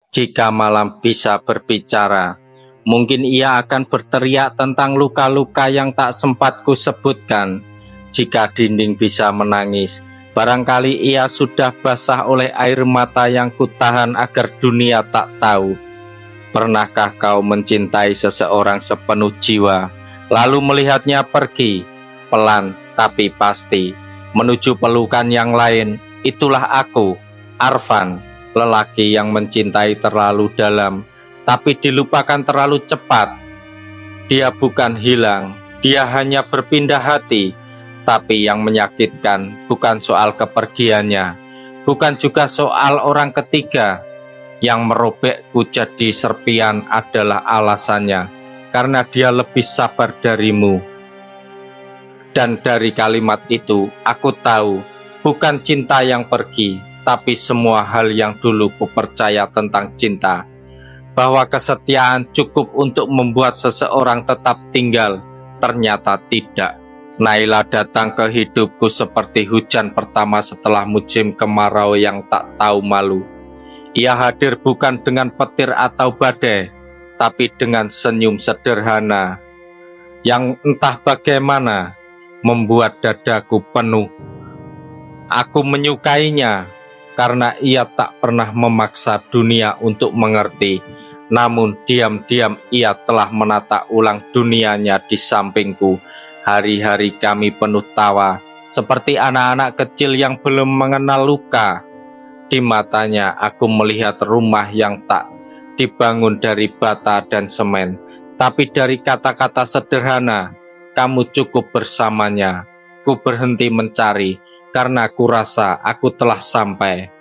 Jika malam bisa berbicara, mungkin ia akan berteriak tentang luka-luka yang tak sempat kusebutkan. Jika dinding bisa menangis, barangkali ia sudah basah oleh air mata yang kutahan agar dunia tak tahu. Pernahkah kau mencintai seseorang sepenuh jiwa, lalu melihatnya pergi, pelan tapi pasti, menuju pelukan yang lain? Itulah aku, Arfan, lelaki yang mencintai terlalu dalam, tapi dilupakan terlalu cepat. Dia bukan hilang, dia hanya berpindah hati. Tapi yang menyakitkan bukan soal kepergiannya, bukan juga soal orang ketiga. Yang merobekku jadi serpian adalah alasannya, karena dia lebih sabar darimu. Dan dari kalimat itu, aku tahu, bukan cinta yang pergi, tapi semua hal yang dulu kupercaya tentang cinta, bahwa kesetiaan cukup untuk membuat seseorang tetap tinggal, ternyata tidak. Naila datang ke hidupku seperti hujan pertama setelah musim kemarau yang tak tahu malu. Ia hadir bukan dengan petir atau badai, tapi dengan senyum sederhana, yang entah bagaimana membuat dadaku penuh. Aku menyukainya, karena ia tak pernah memaksa dunia untuk mengerti, namun diam-diam ia telah menata ulang dunianya di sampingku. Hari-hari kami penuh tawa, seperti anak-anak kecil yang belum mengenal luka. Di matanya aku melihat rumah yang tak dibangun dari bata dan semen, tapi dari kata-kata sederhana, kamu cukup bersamanya. Ku berhenti mencari, karena ku rasa aku telah sampai.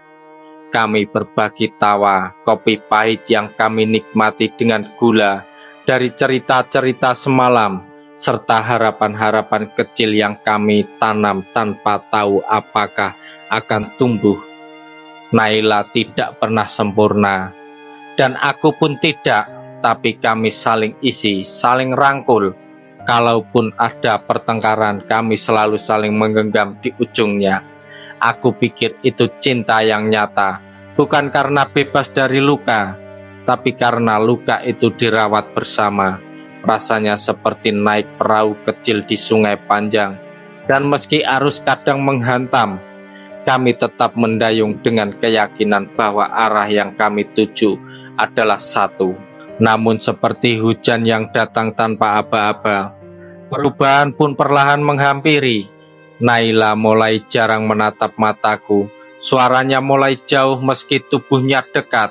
Kami berbagi tawa, kopi pahit yang kami nikmati dengan gula, dari cerita-cerita semalam, serta harapan-harapan kecil yang kami tanam tanpa tahu apakah akan tumbuh. Naila tidak pernah sempurna, dan aku pun tidak, tapi kami saling isi, saling rangkul. Kalaupun ada pertengkaran, kami selalu saling menggenggam di ujungnya. Aku pikir itu cinta yang nyata, bukan karena bebas dari luka, tapi karena luka itu dirawat bersama. Rasanya seperti naik perahu kecil di sungai panjang, dan meski arus kadang menghantam, kami tetap mendayung dengan keyakinan bahwa arah yang kami tuju adalah satu. Namun seperti hujan yang datang tanpa aba-aba, perubahan pun perlahan menghampiri. Naila mulai jarang menatap mataku, suaranya mulai jauh meski tubuhnya dekat.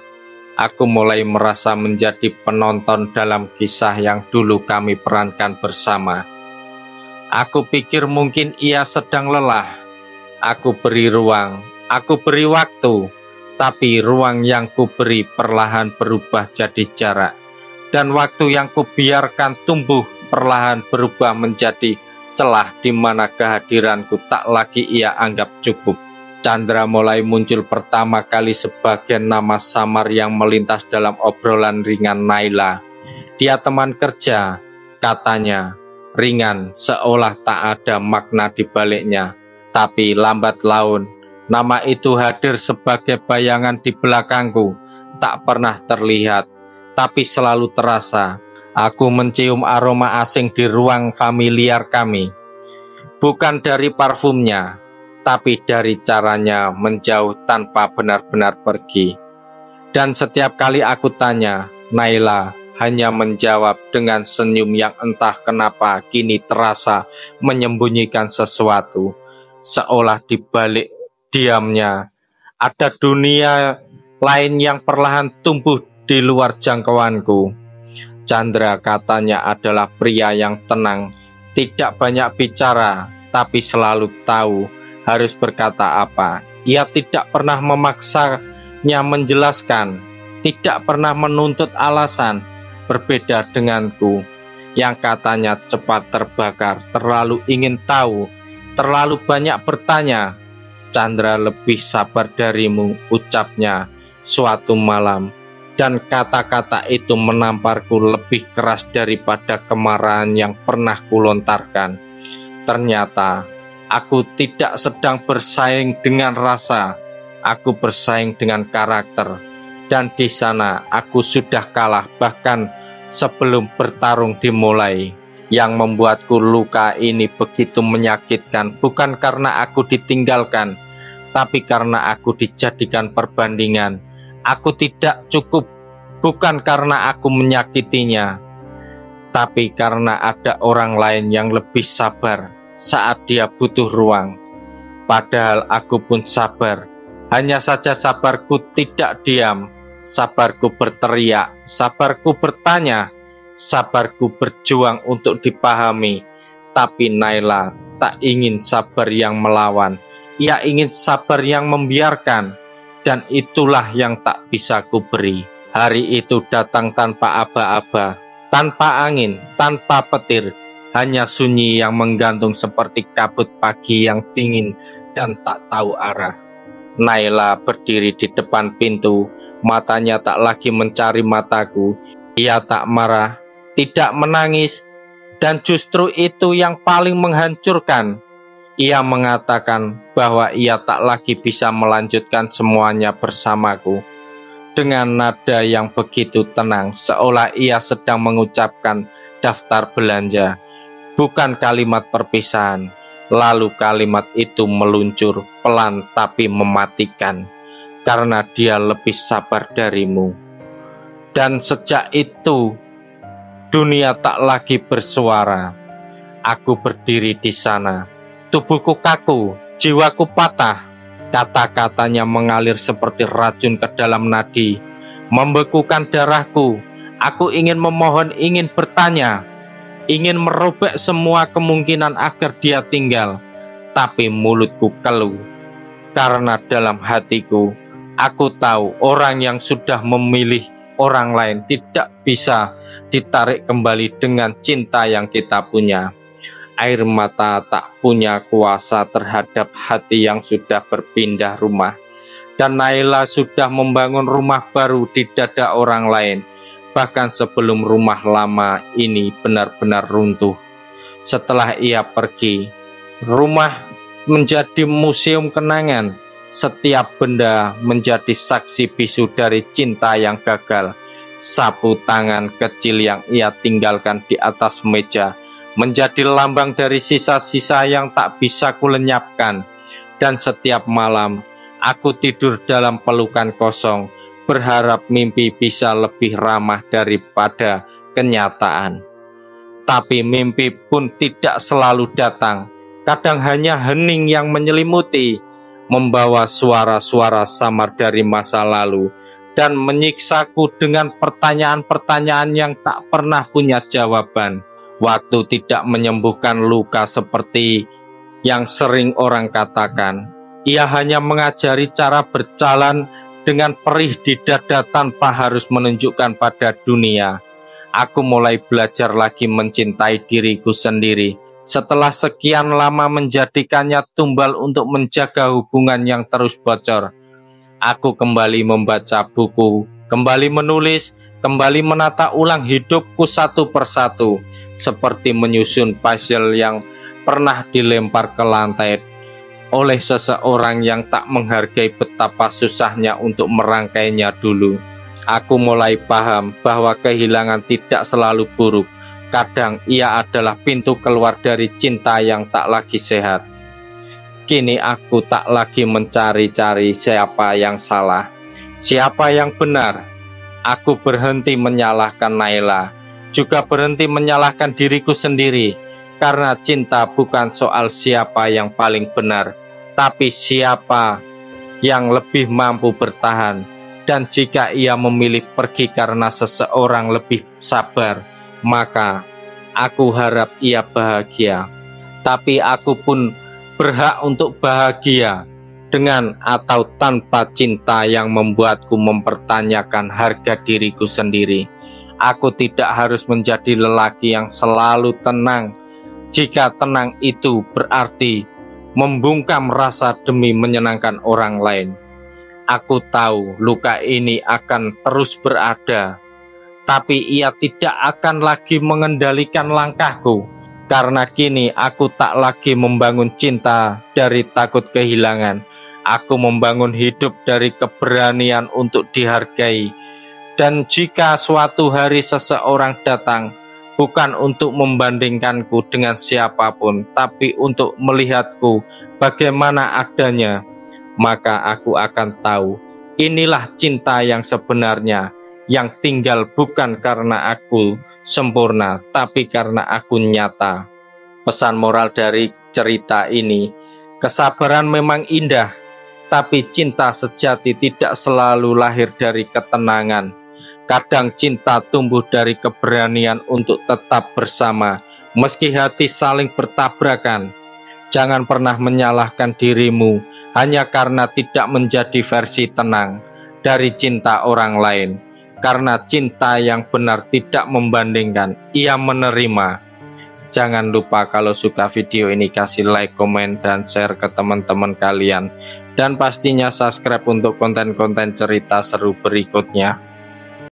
Aku mulai merasa menjadi penonton dalam kisah yang dulu kami perankan bersama. Aku pikir mungkin ia sedang lelah. Aku beri ruang, aku beri waktu, tapi ruang yang kuberi perlahan berubah jadi jarak. Dan waktu yang kubiarkan tumbuh perlahan berubah menjadi celah di mana kehadiranku tak lagi ia anggap cukup. Chandra mulai muncul pertama kali sebagai nama samar yang melintas dalam obrolan ringan Naila. Dia teman kerja, katanya, ringan seolah tak ada makna di baliknya. Tapi lambat laun, nama itu hadir sebagai bayangan di belakangku, tak pernah terlihat, tapi selalu terasa. Aku mencium aroma asing di ruang familiar kami. Bukan dari parfumnya, tapi dari caranya menjauh tanpa benar-benar pergi. Dan setiap kali aku tanya, Naila hanya menjawab dengan senyum yang entah kenapa kini terasa menyembunyikan sesuatu. Seolah di balik diamnya ada dunia lain yang perlahan tumbuh di luar jangkauanku. Chandra katanya adalah pria yang tenang, tidak banyak bicara, tapi selalu tahu harus berkata apa. Ia tidak pernah memaksanya menjelaskan, tidak pernah menuntut alasan. Berbeda denganku, yang katanya cepat terbakar, terlalu ingin tahu, terlalu banyak bertanya. Chandra lebih sabar darimu, ucapnya suatu malam. Dan kata-kata itu menamparku lebih keras daripada kemarahan yang pernah kulontarkan. Ternyata aku tidak sedang bersaing dengan rasa, aku bersaing dengan karakter. dan di sana aku sudah kalah bahkan sebelum bertarung dimulai. Yang membuatku luka ini begitu menyakitkan bukan karena aku ditinggalkan, tapi karena aku dijadikan perbandingan. Aku tidak cukup bukan karena aku menyakitinya, tapi karena ada orang lain yang lebih sabar saat dia butuh ruang. Padahal aku pun sabar, hanya saja sabarku tidak diam, sabarku berteriak, sabarku bertanya, sabarku berjuang untuk dipahami. Tapi Naila tak ingin sabar yang melawan, ia ingin sabar yang membiarkan, dan itulah yang tak bisa ku beri. Hari itu datang tanpa aba-aba, tanpa angin, tanpa petir, hanya sunyi yang menggantung seperti kabut pagi yang dingin dan tak tahu arah. Naila berdiri di depan pintu, matanya tak lagi mencari mataku. Ia tak marah, tidak menangis, dan justru itu yang paling menghancurkan. Ia mengatakan bahwa ia tak lagi bisa melanjutkan semuanya bersamaku. Dengan nada yang begitu tenang, seolah ia sedang mengucapkan daftar belanja, bukan kalimat perpisahan. Lalu kalimat itu meluncur pelan tapi mematikan, karena dia lebih sabar darimu. Dan sejak itu, dunia tak lagi bersuara. Aku berdiri di sana, tubuhku kaku, jiwaku patah. Kata-katanya mengalir seperti racun ke dalam nadi, membekukan darahku. Aku ingin memohon, ingin bertanya, ingin merobek semua kemungkinan agar dia tinggal. Tapi mulutku keluh, karena dalam hatiku, aku tahu orang yang sudah memilih orang lain tidak bisa ditarik kembali dengan cinta yang kita punya. Air mata tak punya kuasa terhadap hati yang sudah berpindah rumah. Dan Naila sudah membangun rumah baru di dada orang lain, bahkan sebelum rumah lama ini benar-benar runtuh. Setelah ia pergi, rumah menjadi museum kenangan. Setiap benda menjadi saksi bisu dari cinta yang gagal. Sapu tangan kecil yang ia tinggalkan di atas meja menjadi lambang dari sisa-sisa yang tak bisa kulenyapkan. Dan setiap malam aku tidur dalam pelukan kosong, berharap mimpi bisa lebih ramah daripada kenyataan. Tapi mimpi pun tidak selalu datang. Kadang hanya hening yang menyelimuti, membawa suara-suara samar dari masa lalu, dan menyiksaku dengan pertanyaan-pertanyaan yang tak pernah punya jawaban. Waktu tidak menyembuhkan luka seperti yang sering orang katakan. Ia hanya mengajari cara berjalan dengan perih di dada tanpa harus menunjukkan pada dunia. Aku mulai belajar lagi mencintai diriku sendiri. Setelah sekian lama menjadikannya tumbal untuk menjaga hubungan yang terus bocor. Aku kembali membaca buku, kembali menulis, kembali menata ulang hidupku satu persatu, seperti menyusun puzzle yang pernah dilempar ke lantai oleh seseorang yang tak menghargai betapa susahnya untuk merangkainya dulu. Aku mulai paham bahwa kehilangan tidak selalu buruk. Kadang ia adalah pintu keluar dari cinta yang tak lagi sehat. Kini aku tak lagi mencari-cari siapa yang salah, siapa yang benar. Aku berhenti menyalahkan Naila, juga berhenti menyalahkan diriku sendiri, karena cinta bukan soal siapa yang paling benar, tapi siapa yang lebih mampu bertahan. Dan jika ia memilih pergi karena seseorang lebih sabar, maka aku harap ia bahagia. Tapi aku pun berhak untuk bahagia, dengan atau tanpa cinta yang membuatku mempertanyakan harga diriku sendiri. Aku tidak harus menjadi lelaki yang selalu tenang, jika tenang itu berarti membungkam rasa demi menyenangkan orang lain. Aku tahu luka ini akan terus berada, tapi ia tidak akan lagi mengendalikan langkahku, karena kini aku tak lagi membangun cinta dari takut kehilangan. Aku membangun hidup dari keberanian untuk dihargai. Dan jika suatu hari seseorang datang, bukan untuk membandingkanku dengan siapapun, tapi untuk melihatku bagaimana adanya, maka aku akan tahu inilah cinta yang sebenarnya, yang tinggal bukan karena aku sempurna, tapi karena aku nyata. Pesan moral dari cerita ini, kesabaran memang indah, tapi cinta sejati tidak selalu lahir dari ketenangan. Kadang cinta tumbuh dari keberanian untuk tetap bersama, meski hati saling bertabrakan. Jangan pernah menyalahkan dirimu hanya karena tidak menjadi versi tenang dari cinta orang lain. Karena cinta yang benar tidak membandingkan, ia menerima. Jangan lupa kalau suka video ini kasih like, komen, dan share ke teman-teman kalian. Dan pastinya subscribe untuk konten-konten cerita seru berikutnya.